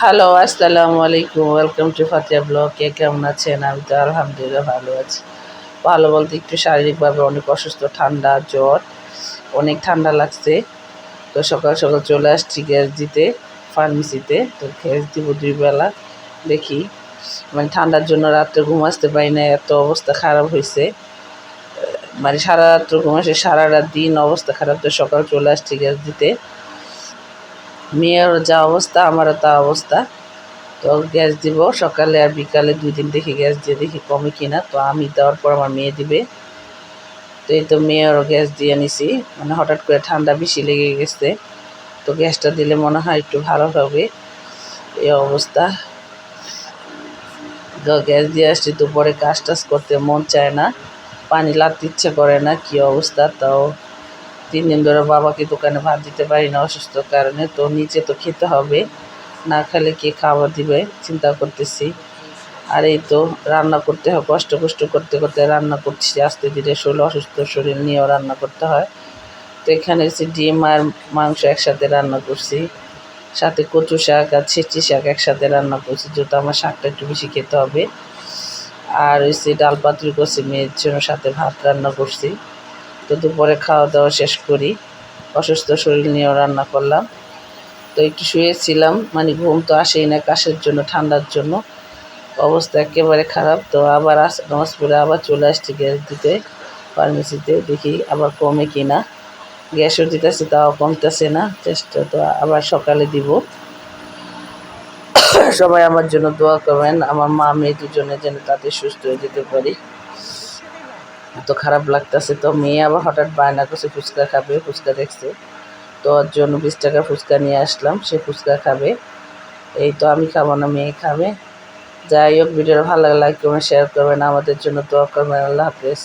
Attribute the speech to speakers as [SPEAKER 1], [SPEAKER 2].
[SPEAKER 1] Hello, আসসালামু আলাইকুম। Welcome to Fatiya blog. কে কেমন আছেন? আমি তো আলহামদুলিল্লাহ ভালো আছি। ভালো বলতে একটু শারীরিকভাবে অনেক অসুস্থ, ঠান্ডা, জ্বর, অনেক ঠান্ডা লাগছে। তো সকাল সকাল চলে আসছি গ্যাস দিতে ফার্মেসিতে। তো গ্যাস দিব ২ বেলা। দেখি মানে ঠান্ডার জন্য রাত্রে ঘুম আসতে পারি না, এত অবস্থা খারাপ হইছে। মানে সারা রাত্র ঘুম আসে, সারা রাত দিন অবস্থা খারাপ। তো সকাল চলে আসছি গ্যাস দিতে। মেয়েরও যা অবস্থা আমারও তা অবস্থা। তো গ্যাস দিব সকালে আর বিকালে ২ দিন দেখি গ্যাস দিয়ে দেখি কমে কিনা। তো আমি দেওয়ার পর আমার মেয়ে দিবে। তো এই তো মেয়েরও গ্যাস দিয়ে নিছি। মানে হঠাৎ করে ঠান্ডা বেশি লেগে গেছে। তো গ্যাসটা দিলে মনে হয় একটু ভালো হবে। এই অবস্থা। তো গ্যাস দিয়ে আসছি, দুপুরে কাজ টাজ করতে মন চায় না, পানি লাগতে ইচ্ছে করে না, কী অবস্থা। তাও ৩ দিন ধরে বাবাকে দোকানে ভাত দিতে পারি না অসুস্থর কারণে। তো নিচে তো খেতে হবে, না খেলে কে খাবার দিবে চিন্তা করতেছি। আর এই তো রান্না করতে হয়, কষ্ট করতে করতে রান্না করছি আস্তে ধীরে। শরীর অসুস্থ, শরীর নিয়েও রান্না করতে হয়। তো এখানে হচ্ছে ডিম আর মাংস একসাথে রান্না করছি, সাথে কচু শাক আর ছেঁচি শাক একসাথে রান্না করছি, যেহেতু আমার শাকটা একটু বেশি খেতে হবে। আর হচ্ছে ডাল পাতুরি করছি মেয়ের জন্য, সাথে ভাত রান্না করছি। তো দুপুরে খাওয়া দাওয়া শেষ করি, অসুস্থ শরীর নিয়েও রান্না করলাম। তো একটু শুয়েছিলাম, মানে ঘুম তো আসেই না কাশের জন্য, ঠান্ডার জন্য অবস্থা একেবারে খারাপ। তো আবার নামাজ পড়ে আবার চলে আসছি গ্যাস দিতে ফার্মেসিতে, দেখি আবার কমে কিনা। গ্যাসও দিতেছে, তাও কমতেছে না। চেষ্টা তো আবার সকালে দিব। সবাই আমার জন্য দোয়া করবেন, আমার মা মেয়ে দুজনে যেন তাদের সুস্থ হয়ে যেতে পারি। এত খারাপ লাগতেছে। তো মেয়ে আবার হঠাৎ বায়না করছে ফুচকা খাবে, ফুচকা দেখছে। তো ওর জন্য ২০ টাকার ফুচকা নিয়ে আসলাম, সে ফুচকা খাবে। এই তো আমি খাবো না, মেয়ে খাবে। যাই হোক, ভিডিওটা ভালো লাগলে লাইক করবেন, শেয়ার করবেন, আমাদের জন্য দোয়া করবেন। আল্লাহ হাফেজ।